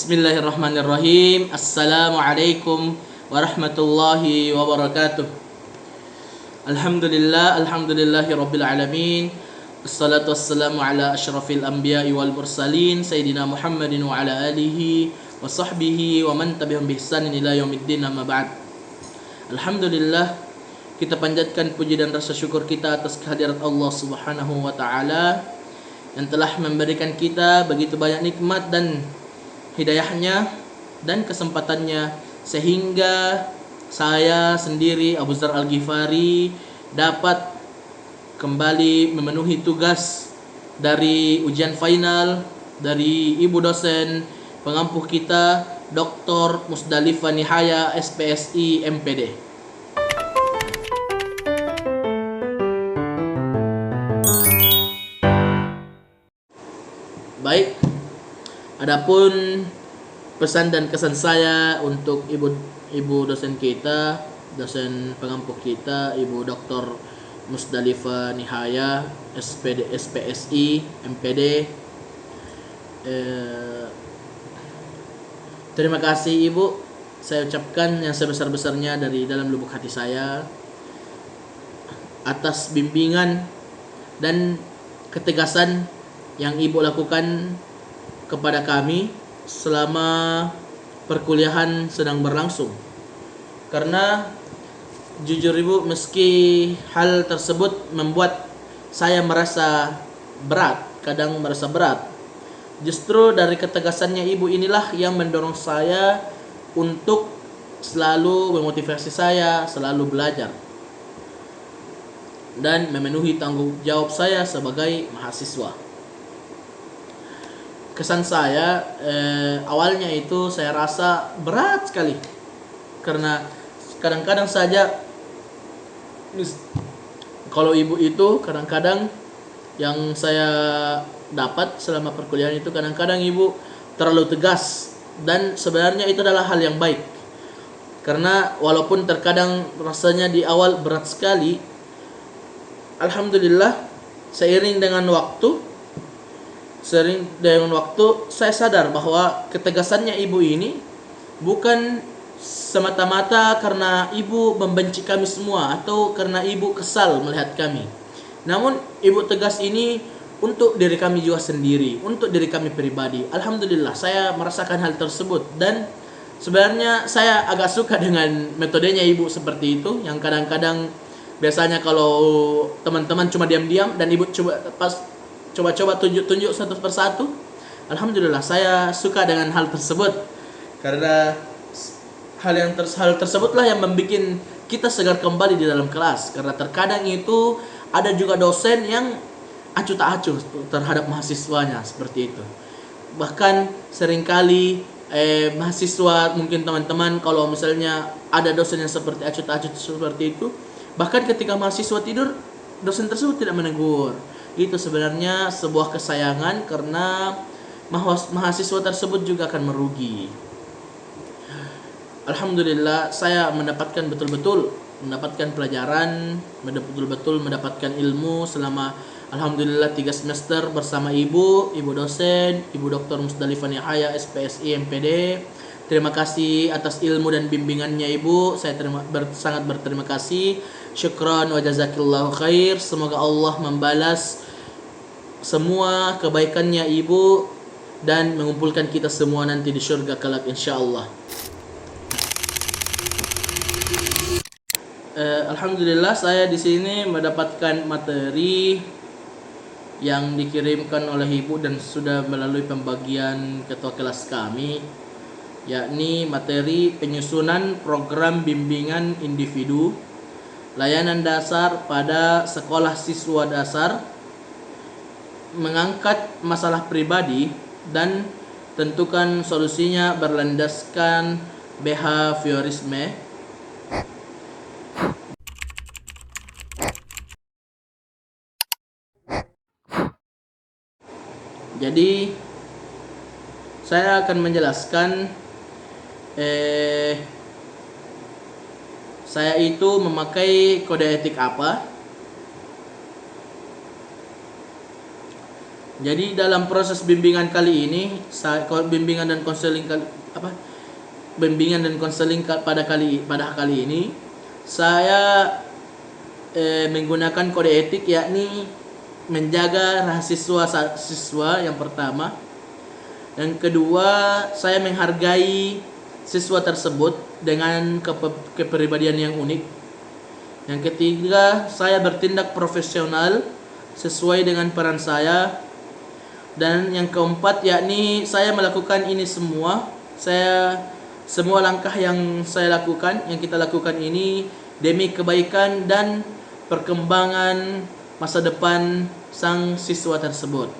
Bismillahirrahmanirrahim. Assalamualaikum warahmatullahi wabarakatuh. Alhamdulillahi rabbil alamin. Assalatu wassalamu ala asyrafil anbiya'i wal mursalin Sayyidina Muhammadin wa ala alihi wa sahbihi wa man tabi'ahum bi ihsanin ila yaumiddin, amma ba'd. Alhamdulillah, kita panjatkan puji dan rasa syukur kita atas kehadirat Allah Subhanahu wa taala yang telah memberikan kita begitu banyak nikmat dan hidayahnya dan kesempatannya, sehingga saya sendiri, Abu Dzar Al-Ghifari, dapat kembali memenuhi tugas dari ujian final dari ibu dosen pengampuh kita, Dr. Musdalifah Nihaya, SPSI, MPD. Baik, adapun pesan dan kesan saya untuk ibu dosen kita, dosen pengampuh kita, Ibu Dr. Musdalifah Nihaya, SPD, SPSI, MPD. Terima kasih Ibu, saya ucapkan yang sebesar-besarnya dari dalam lubuk hati saya atas bimbingan dan ketegasan yang Ibu lakukan kepada kami selama perkuliahan sedang berlangsung. Karena jujur Ibu, meski hal tersebut membuat saya merasa berat, kadang merasa berat, justru dari ketegasannya Ibu inilah yang mendorong saya untuk selalu memotivasi saya, selalu belajar dan memenuhi tanggung jawab saya sebagai mahasiswa. Kesan saya awalnya itu saya rasa berat sekali, karena kadang-kadang saja kalau Ibu itu kadang-kadang yang saya dapat selama perkuliahan itu, kadang-kadang Ibu terlalu tegas, dan sebenarnya itu adalah hal yang baik, karena walaupun terkadang rasanya di awal berat sekali, alhamdulillah seiring dengan waktu saya sadar bahwa ketegasannya Ibu ini bukan semata-mata karena Ibu membenci kami semua atau karena Ibu kesal melihat kami. Namun Ibu tegas ini untuk diri kami juga sendiri, untuk diri kami pribadi. Alhamdulillah saya merasakan hal tersebut, dan sebenarnya saya agak suka dengan metodenya Ibu seperti itu, yang kadang-kadang biasanya kalau teman-teman cuma diam-diam dan Ibu coba tunjuk satu persatu. Alhamdulillah saya suka dengan hal tersebut, karena hal tersebutlah yang membuat kita segar kembali di dalam kelas. Karena terkadang itu ada juga dosen yang acuh tak acuh terhadap mahasiswanya, seperti itu. Bahkan seringkali mahasiswa, mungkin teman-teman, kalau misalnya ada dosen yang seperti acuh tak acuh seperti itu, bahkan ketika mahasiswa tidur, dosen tersebut tidak menegur. Itu sebenarnya sebuah kesayangan, karena mahasiswa tersebut juga akan merugi. Alhamdulillah saya mendapatkan pelajaran, betul-betul mendapatkan ilmu selama alhamdulillah 3 semester bersama Ibu dosen, Ibu Dr. Musdalifah Nihaya, SPSI, MPD. Terima kasih atas ilmu dan bimbingannya Ibu. Saya sangat berterima kasih. Syukran wa jazakillahu khair. Semoga Allah membalas semua kebaikannya Ibu dan mengumpulkan kita semua nanti di syurga kelak insyaallah. Alhamdulillah saya di sini mendapatkan materi yang dikirimkan oleh Ibu dan sudah melalui pembagian ketua kelas kami, yakni materi penyusunan program bimbingan individu layanan dasar pada sekolah siswa dasar, mengangkat masalah pribadi dan tentukan solusinya berlandaskan behaviorisme. Jadi saya akan menjelaskan saya itu memakai kode etik apa. Jadi dalam proses bimbingan kali ini, bimbingan dan konseling bimbingan dan konseling pada kali ini, saya menggunakan kode etik, yakni menjaga rahasia siswa yang pertama. Yang kedua, saya menghargai siswa tersebut dengan kepribadian yang unik. Yang ketiga, saya bertindak profesional sesuai dengan peran saya. Dan yang keempat, yakni saya melakukan ini semua. Semua langkah yang kita lakukan ini demi kebaikan dan perkembangan masa depan sang siswa tersebut.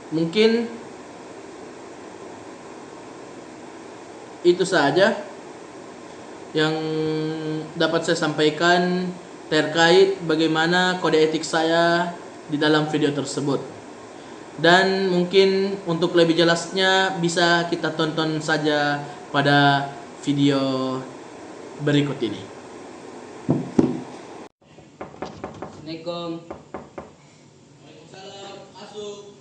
Mungkin itu saja yang dapat saya sampaikan terkait bagaimana kode etik saya di dalam video tersebut. Dan mungkin untuk lebih jelasnya bisa kita tonton saja pada video berikut ini. Assalamualaikum. Waalaikumsalam. Masuk.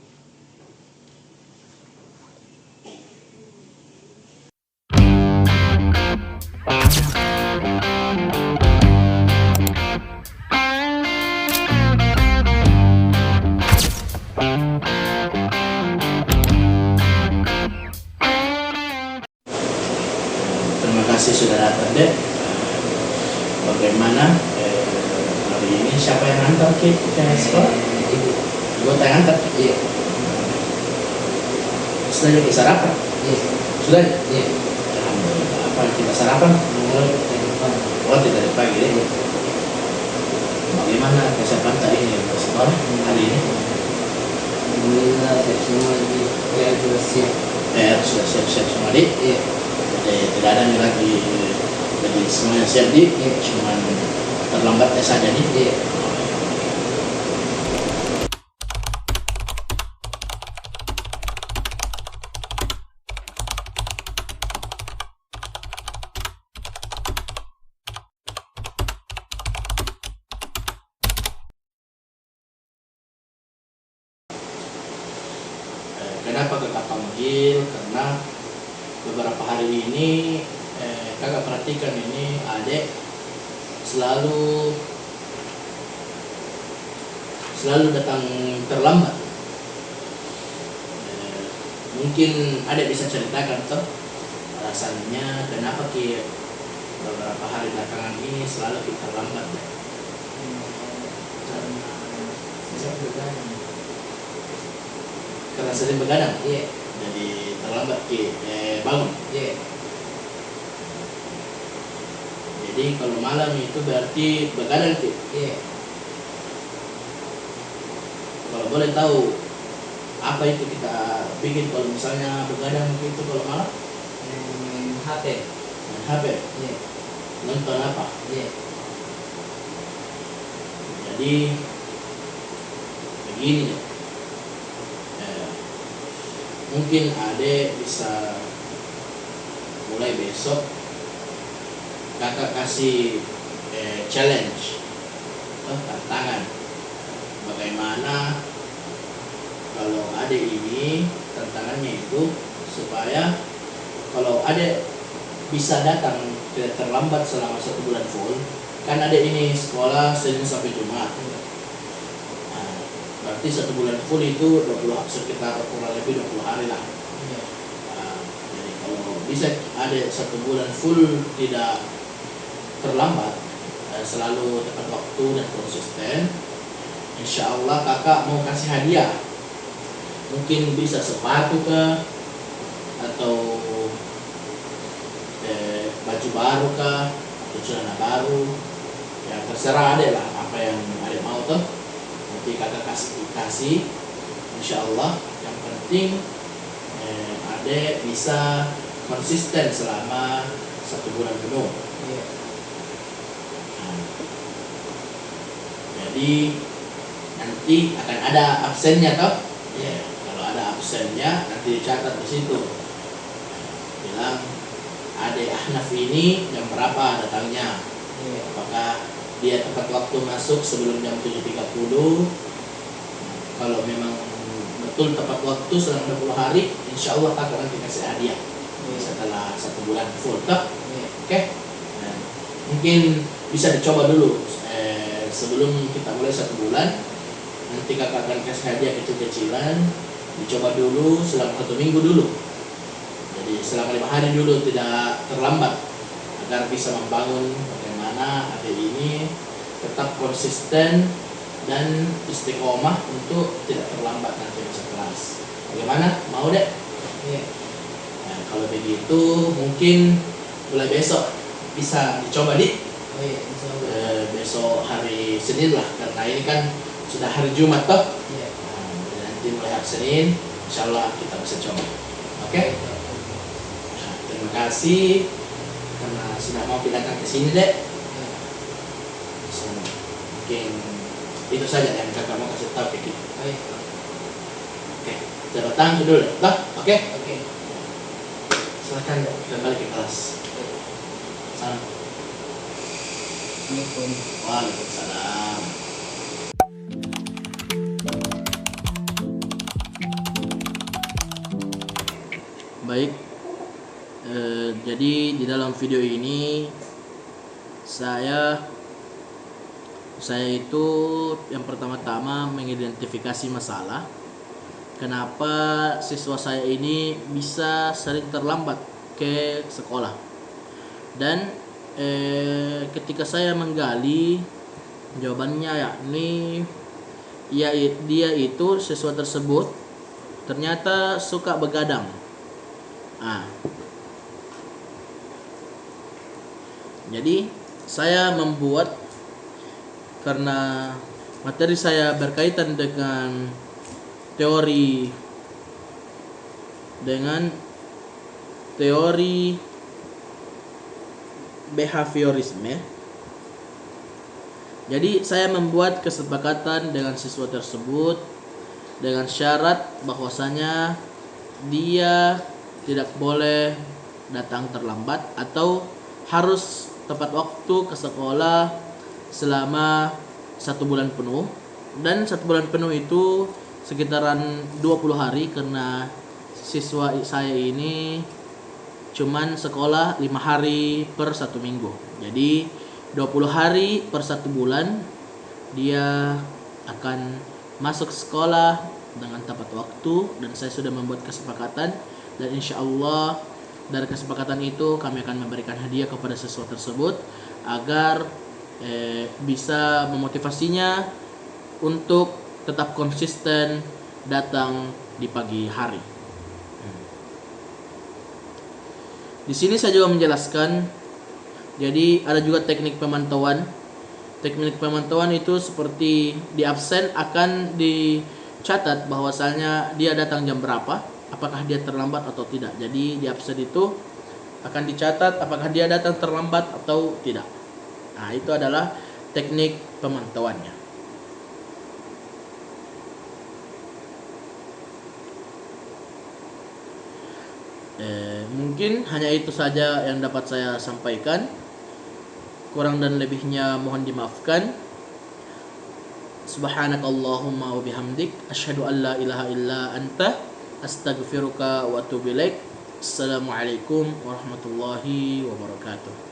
Terima kasih sudah datang, Dek. Bagaimana hari ini siapa yang antar ke sekolah? Ibu yang antar? Iya. Sudah jadi sarapan? Iya. Sudah? Iya. Alhamdulillah. Apa kita sarapan? Oh, tidak dari pagi, Dek. Bagaimana kesiapan tadi ke sekolah hari ini? Alhamdulillah, saya semua di sudah siap. Sudah siap-siap semua, Dik? Iya. Jadi tidak ada nih lagi, jadi semuanya siap, Dik? Iya. Cuman terlambatnya saja, Dik? Iya. Kenapa kakak panggil? Karena beberapa hari ini kakak perhatikan ini adik selalu datang terlambat. Mungkin adik bisa ceritakan toh alasannya kenapa beberapa hari belakangan ini selalu kita terlambat. Karena sering begadang. Iya. Jadi terlambat bangun. Iya. Jadi kalau malam itu berarti begadang, Ki. Iya. Kalau boleh tahu apa itu kita bikin kalau misalnya begadang itu kalau malam? Main HP. Main HP. Iya. Nonton apa? Iya. Jadi begini ya. Mungkin Ade bisa mulai besok kakak kasih challenge atau tantangan. Bagaimana kalau Ade ini tantangannya itu supaya kalau Ade bisa datang tidak terlambat selama 1 bulan full. Kan Ade ini sekolah Senin sampai Jumat. Berarti 1 bulan full itu sekitar kurang lebih 20 hari lah. Iya. Jadi kalau bisa ada 1 bulan full tidak terlambat, selalu tepat waktu dan konsisten, insya Allah kakak mau kasih hadiah. Mungkin bisa sepatu kah, atau baju baru kah, atau celana baru, ya terserah Ade lah apa yang Ade mau tuh. Nanti kakak kasih insya Allah. Yang penting Ade bisa konsisten selama 1 bulan penuh. Iya. Nah, jadi nanti akan ada absennya toh. Ya, kalau ada absennya nanti dicatat di situ. Bilang Ade Ahnaf ini jam berapa datangnya. Iya. Apakah dia tepat waktu masuk sebelum jam 7.30. Kalau memang betul tepat waktu selama 20 hari, insya Allah kakak nanti kasih hadiah setelah 1 bulan full toh. Oke. Nah, mungkin bisa dicoba dulu sebelum kita mulai 1 bulan. Nanti kakak akan kasih hadiah kecil-kecilan, dicoba dulu selama 1 minggu dulu. Jadi selama 5 hari dulu, tidak terlambat, agar bisa membangun bagaimana adik ini tetap konsisten dan istiqomah untuk tidak terlambat nanti masuk kelas. Bagaimana? Mau dek? Iya. Nah, kalau begitu mungkin mulai besok bisa dicoba di Oh iya, insyaallah. besok hari Senin lah, karena ini kan sudah hari Jumat toh. Iya. Nah, nanti mulai hari Senin, insya Allah kita bisa coba. Oke? Nah, terima kasih karena sudah mau datang ke sini dek. Iya. So, mungkin itu saja yang kakak mau kasih tahu ke kita. Baik. Oke, kita datang dulu deh. Toh? Oke? Oke. Silakan dek, kita balik ke kelas. Salam. Assalamualaikum. Waalaikumsalam. Baik, jadi di dalam video ini saya itu yang pertama-tama mengidentifikasi masalah kenapa siswa saya ini bisa sering terlambat ke sekolah. Dan ketika saya menggali jawabannya, yakni dia itu siswa tersebut ternyata suka begadang. Jadi saya membuat, karena materi saya berkaitan dengan teori behaviorisme. Jadi saya membuat kesepakatan dengan siswa tersebut dengan syarat bahwasanya dia tidak boleh datang terlambat atau harus tepat waktu ke sekolah selama 1 bulan penuh. Dan 1 bulan penuh itu sekitaran 20 hari, karena siswa saya ini cuman sekolah 5 hari per 1 minggu. Jadi 20 hari per 1 bulan dia akan masuk sekolah dengan tepat waktu, dan saya sudah membuat kesepakatan, dan insya Allah dari kesepakatan itu kami akan memberikan hadiah kepada siswa tersebut agar bisa memotivasinya untuk tetap konsisten datang di pagi hari. Di sini saya juga menjelaskan, jadi ada juga teknik pemantauan. Teknik pemantauan itu seperti di absen akan dicatat bahwasanya dia datang jam berapa, apakah dia terlambat atau tidak. Jadi di absen itu akan dicatat apakah dia datang terlambat atau tidak. Nah, itu adalah teknik pemantauannya. Mungkin hanya itu saja yang dapat saya sampaikan. Kurang dan lebihnya mohon dimaafkan. Subhanakallahumma wa bihamdik asyhadu an la ilaha illa anta astaghfiruka wa atubu ilaik. Assalamualaikum warahmatullahi wabarakatuh.